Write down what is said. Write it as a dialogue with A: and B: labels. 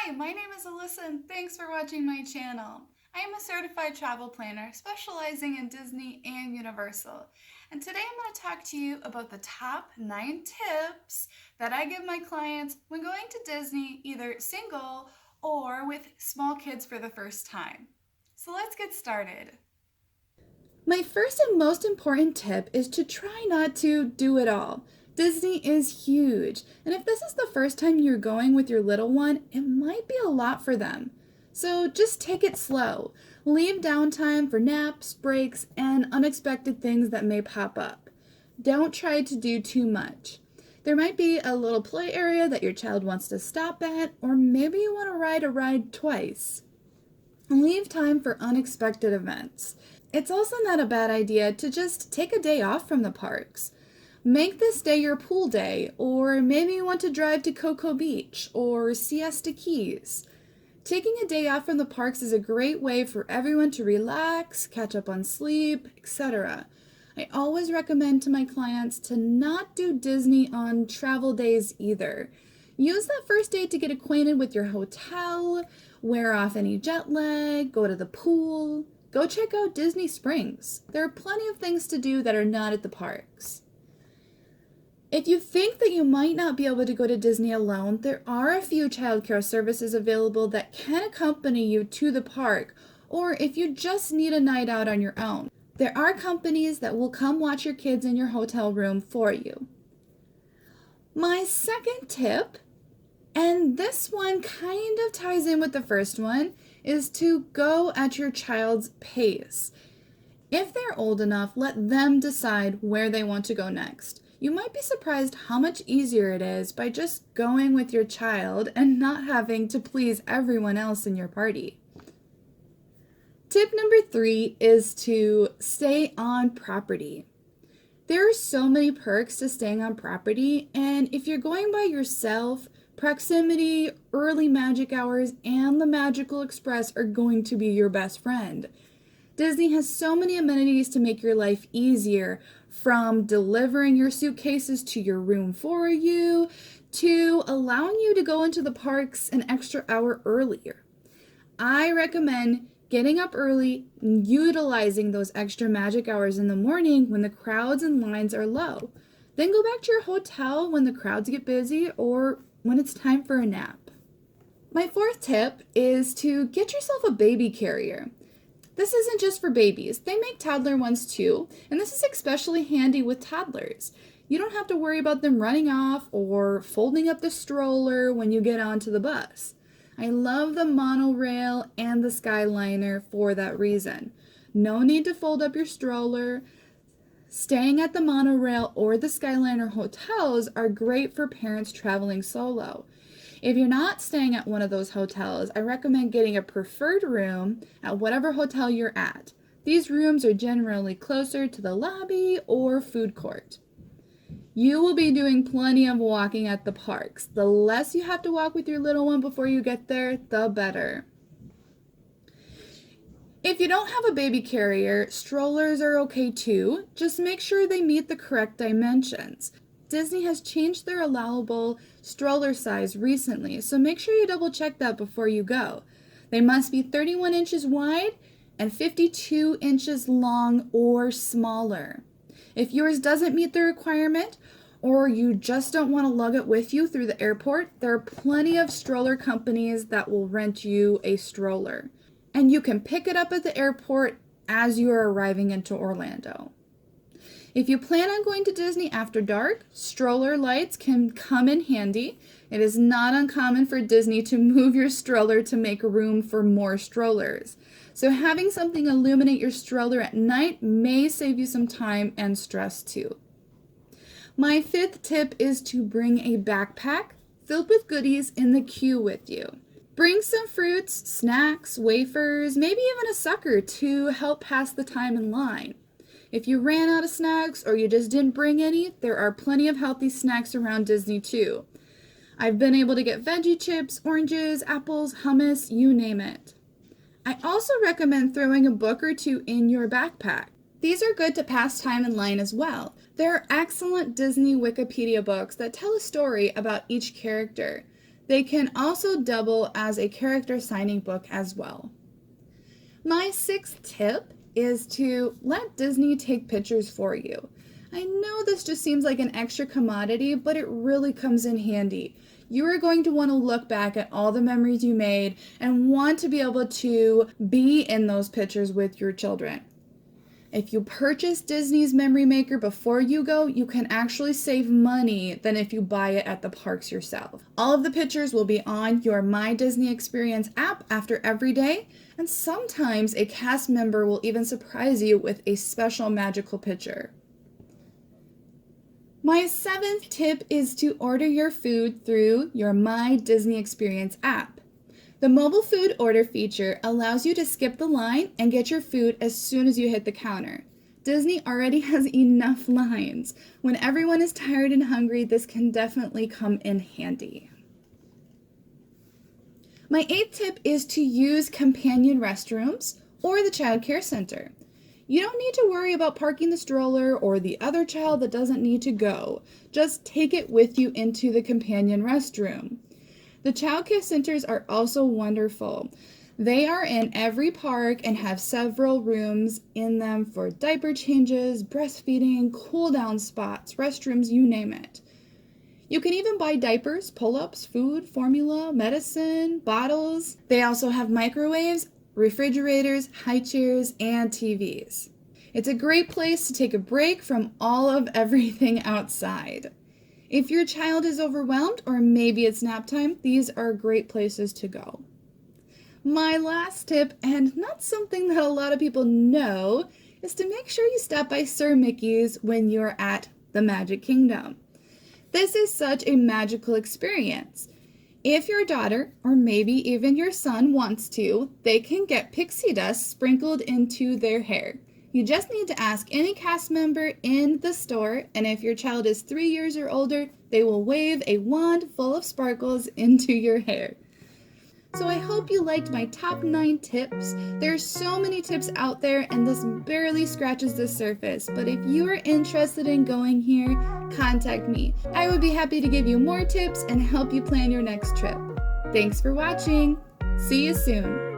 A: Hi, my name is Alyssa and thanks for watching my channel. I am a certified travel planner specializing in Disney and Universal. And today I'm going to talk to you about the top 9 tips that I give my clients when going to Disney either single or with small kids for the first time. So let's get started. My first and most important tip is to try not to do it all. Disney is huge, and if this is the first time you're going with your little one, it might be a lot for them. So just take it slow. Leave downtime for naps, breaks, and unexpected things that may pop up. Don't try to do too much. There might be a little play area that your child wants to stop at, or maybe you want to ride a ride twice. Leave time for unexpected events. It's also not a bad idea to just take a day off from the parks. Make this day your pool day, or maybe you want to drive to Cocoa Beach or Siesta Keys. Taking a day off from the parks is a great way for everyone to relax, catch up on sleep, etc. I always recommend to my clients to not do Disney on travel days either. Use that first day to get acquainted with your hotel, wear off any jet lag, go to the pool, go check out Disney Springs. There are plenty of things to do that are not at the parks. If you think that you might not be able to go to Disney alone, there are a few childcare services available that can accompany you to the park, or if you just need a night out on your own. There are companies that will come watch your kids in your hotel room for you. My second tip, and this one kind of ties in with the first one, is to go at your child's pace. If they're old enough, let them decide where they want to go next. You might be surprised how much easier it is by just going with your child and not having to please everyone else in your party. Tip number 3 is to stay on property. There are so many perks to staying on property, and if you're going by yourself, proximity, early magic hours, and the Magical Express are going to be your best friend. Disney has so many amenities to make your life easier, from delivering your suitcases to your room for you, to allowing you to go into the parks an extra hour earlier. I recommend getting up early and utilizing those extra magic hours in the morning when the crowds and lines are low. Then go back to your hotel when the crowds get busy or when it's time for a nap. My fourth tip is to get yourself a baby carrier. This isn't just for babies. They make toddler ones too, and this is especially handy with toddlers. You don't have to worry about them running off or folding up the stroller when you get onto the bus. I love the monorail and the Skyliner for that reason. No need to fold up your stroller. Staying at the monorail or the Skyliner hotels are great for parents traveling solo. If you're not staying at one of those hotels, I recommend getting a preferred room at whatever hotel you're at. These rooms are generally closer to the lobby or food court. You will be doing plenty of walking at the parks. The less you have to walk with your little one before you get there, the better. If you don't have a baby carrier, strollers are okay too. Just make sure they meet the correct dimensions. Disney has changed their allowable stroller size recently, so make sure you double check that before you go. They must be 31 inches wide and 52 inches long or smaller. If yours doesn't meet the requirement, or you just don't want to lug it with you through the airport, there are plenty of stroller companies that will rent you a stroller. And you can pick it up at the airport as you are arriving into Orlando. If you plan on going to Disney after dark, stroller lights can come in handy. It is not uncommon for Disney to move your stroller to make room for more strollers. So having something illuminate your stroller at night may save you some time and stress too. My fifth tip is to bring a backpack filled with goodies in the queue with you. Bring some fruits, snacks, wafers, maybe even a sucker to help pass the time in line. If you ran out of snacks or you just didn't bring any, there are plenty of healthy snacks around Disney too. I've been able to get veggie chips, oranges, apples, hummus, you name it. I also recommend throwing a book or two in your backpack. These are good to pass time in line as well. There are excellent Disney Wikipedia books that tell a story about each character. They can also double as a character signing book as well. My 6th tip is to let Disney take pictures for you. I know this just seems like an extra commodity, but it really comes in handy. You are going to want to look back at all the memories you made and want to be able to be in those pictures with your children. If you purchase Disney's Memory Maker before you go, you can actually save money than if you buy it at the parks yourself. All of the pictures will be on your My Disney Experience app after every day, and sometimes a cast member will even surprise you with a special magical picture. My 7th tip is to order your food through your My Disney Experience app. The mobile food order feature allows you to skip the line and get your food as soon as you hit the counter. Disney already has enough lines. When everyone is tired and hungry, this can definitely come in handy. My 8th tip is to use companion restrooms or the childcare center. You don't need to worry about parking the stroller or the other child that doesn't need to go. Just take it with you into the companion restroom. The childcare centers are also wonderful. They are in every park and have several rooms in them for diaper changes, breastfeeding, cool-down spots, restrooms, you name it. You can even buy diapers, pull-ups, food, formula, medicine, bottles. They also have microwaves, refrigerators, high chairs, and TVs. It's a great place to take a break from all of everything outside. If your child is overwhelmed or maybe it's nap time, these are great places to go. My last tip, and not something that a lot of people know, is to make sure you stop by Sir Mickey's when you're at the Magic Kingdom. This is such a magical experience. If your daughter, or maybe even your son, wants to, they can get pixie dust sprinkled into their hair. You just need to ask any cast member in the store, and if your child is 3 years or older, they will wave a wand full of sparkles into your hair. So I hope you liked my top 9 tips. There's so many tips out there, and this barely scratches the surface. But if you are interested in going here, contact me. I would be happy to give you more tips and help you plan your next trip. Thanks for watching. See you soon.